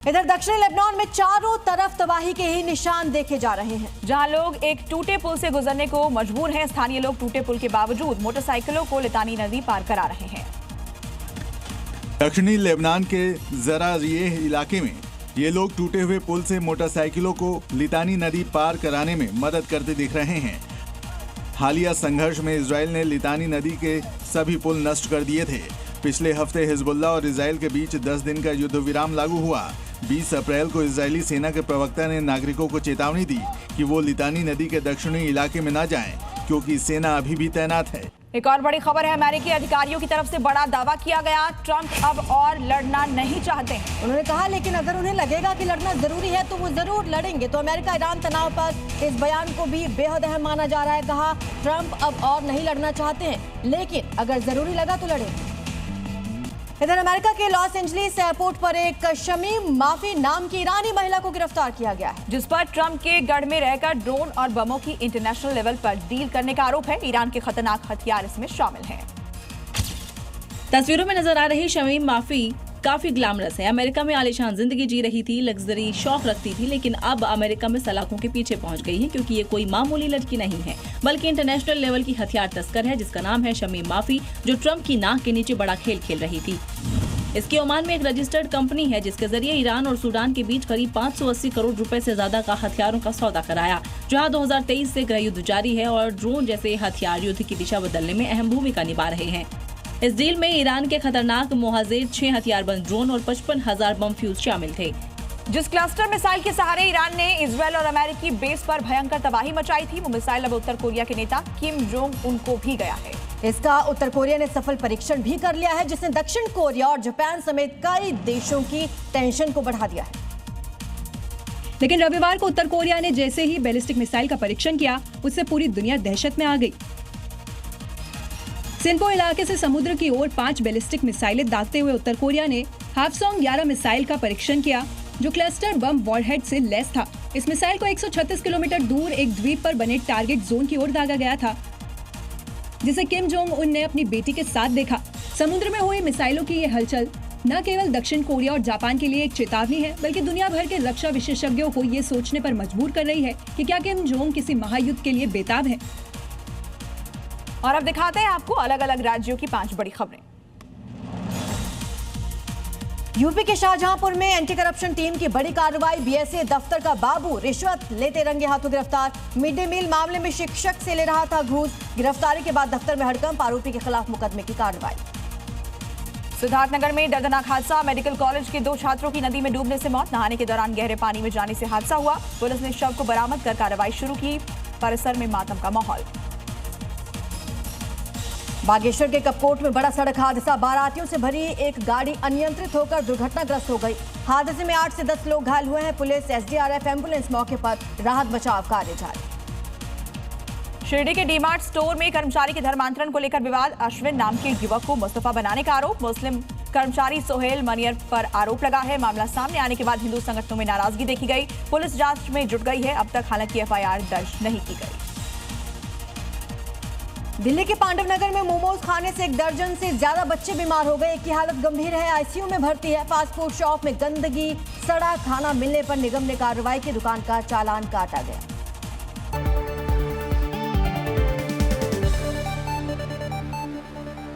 इधर दक्षिणी लेबनान में चारों तरफ तबाही के ही निशान देखे जा रहे हैं। जहां लोग एक टूटे पुल से गुजरने को मजबूर हैं, स्थानीय लोग टूटे पुल के बावजूद मोटरसाइकिलों को लितानी नदी पार करा रहे हैं। दक्षिणी लेबनान के ज़रारिएह इलाके में ये लोग टूटे हुए पुल से मोटरसाइकिलों को लितानी नदी पार कराने में मदद करते दिख रहे हैं। हालिया संघर्ष में इजराइल ने लितानी नदी के सभी पुल नष्ट कर दिए थे। पिछले हफ्ते हिजबुल्ला और इजराइल के बीच 10 दिन का युद्ध विराम लागू हुआ। 20 अप्रैल को इजरायली सेना के प्रवक्ता ने नागरिकों को चेतावनी दी कि वो लितानी नदी के दक्षिणी इलाके में न जाएं, क्योंकि सेना अभी भी तैनात है। एक और बड़ी खबर है, अमेरिकी अधिकारियों की तरफ से बड़ा दावा किया गया। ट्रंप अब और लड़ना नहीं चाहते हैं। उन्होंने कहा, लेकिन अगर उन्हें लगेगा कि लड़ना जरूरी है तो वो जरूर लड़ेंगे। तो अमेरिका ईरान तनाव पर इस बयान को भी बेहद अहम माना जा रहा है। कहा, ट्रंप अब और नहीं लड़ना चाहते हैं, लेकिन अगर जरूरी लगा तो लड़ेंगे। इधर अमेरिका के लॉस एंजलिस एयरपोर्ट पर एक शमीम माफी नाम की ईरानी महिला को गिरफ्तार किया गया है, जिस पर ट्रंप के गढ़ में रहकर ड्रोन और बमों की इंटरनेशनल लेवल पर डील करने का आरोप है। ईरान के खतरनाक हथियार इसमें शामिल हैं। तस्वीरों में नजर आ रही शमीम माफी काफी ग्लैमरस है। अमेरिका में आलीशान जिंदगी जी रही थी, लग्जरी शौक रखती थी, लेकिन अब अमेरिका में सलाखों के पीछे पहुंच गई है, क्योंकि ये कोई मामूली लड़की नहीं है, बल्कि इंटरनेशनल लेवल की हथियार तस्कर है, जिसका नाम है शमीम माफी, जो ट्रंप की नाक के नीचे बड़ा खेल खेल रही थी। इसकी ओमान में एक रजिस्टर्ड कंपनी है, जिसके जरिए ईरान और सूडान के बीच करीब 580 करोड़ रुपए से ज्यादा का हथियारों का सौदा कराया। जहां 2023 से गृह युद्ध जारी है और ड्रोन जैसे हथियार युद्ध की दिशा बदलने में अहम भूमिका निभा रहे हैं। इस डील में ईरान के खतरनाक मोहाजेर 6 हथियारबंद ड्रोन और 55,000 बम फ्यूज शामिल थे। जिस क्लस्टर मिसाइल के सहारे ईरान ने इजरायल और अमेरिकी बेस पर भयंकर तबाही मचाई थी, वो मिसाइल अब उत्तर कोरिया के नेता किम जोंग उन को भी गया है। इसका उत्तर कोरिया ने सफल परीक्षण भी कर लिया है, जिसने दक्षिण कोरिया और जापान समेत कई देशों की टेंशन को बढ़ा दिया है। लेकिन रविवार को उत्तर कोरिया ने जैसे ही बैलिस्टिक मिसाइल का परीक्षण किया, उससे पूरी दुनिया दहशत में आ गई। सिनपो इलाके से समुद्र की ओर 5 बैलिस्टिक मिसाइलें दागते हुए उत्तर कोरिया ने हावसोंग 11 मिसाइल का परीक्षण किया, जो क्लस्टर बम वॉरहेड से लैस था। इस मिसाइल को 136 किलोमीटर दूर एक द्वीप पर बने टारगेट जोन की ओर दागा गया था, जिसे किम जोंग उन ने अपनी बेटी के साथ देखा। समुद्र में हुई मिसाइलों की ये हलचल न केवल दक्षिण कोरिया और जापान के लिए एक चेतावनी है, बल्कि दुनिया भर के रक्षा विशेषज्ञों को ये सोचने पर मजबूर कर रही है कि क्या किम जोंग किसी महायुद्ध के लिए बेताब है। और अब दिखाते हैं आपको अलग अलग राज्यों की 5 बड़ी खबरें। यूपी के शाहजहांपुर में एंटी करप्शन टीम की बड़ी कार्रवाई। बीएसए दफ्तर का बाबू रिश्वत लेते रंगे हाथों गिरफ्तार। मिड डे मील मामले में शिक्षक से ले रहा था घूस। गिरफ्तारी के बाद दफ्तर में हड़कंप, आरोपी के खिलाफ मुकदमे की कार्रवाई। सिद्धार्थनगर में दर्दनाक हादसा, मेडिकल कॉलेज के 2 छात्रों की नदी में डूबने से मौत। नहाने के दौरान गहरे पानी में जाने से हादसा हुआ। पुलिस ने शव को बरामद कर कार्रवाई शुरू की। परिसर में मातम का माहौल। बागेश्वर के कपकोट में बड़ा सड़क हादसा, बारातियों से भरी एक गाड़ी अनियंत्रित होकर दुर्घटनाग्रस्त हो गई। हादसे में 8 से 10 लोग घायल हुए हैं। पुलिस, एसडीआरएफ, एम्बुलेंस मौके पर, राहत बचाव कार्य जारी। शिरडी के डीमार्ट स्टोर में कर्मचारी के धर्मांतरण को लेकर विवाद। अश्विन नाम के युवक को मुस्तफा बनाने का आरोप। मुस्लिम कर्मचारी सोहेल मनियर पर आरोप लगा है। मामला सामने आने के बाद हिंदू संगठनों में नाराजगी देखी गई। पुलिस जांच में जुट गई है। अब तक हालांकि एफआईआर दर्ज नहीं की गई। दिल्ली के पांडव नगर में मोमोज खाने से 1 दर्जन से ज्यादा बच्चे बीमार हो गए। एक की हालत गंभीर है, आईसीयू में भर्ती है। फास्ट फूड शॉप में गंदगी, सड़ा खाना मिलने पर निगम ने कार्रवाई की, दुकान का चालान काटा गया।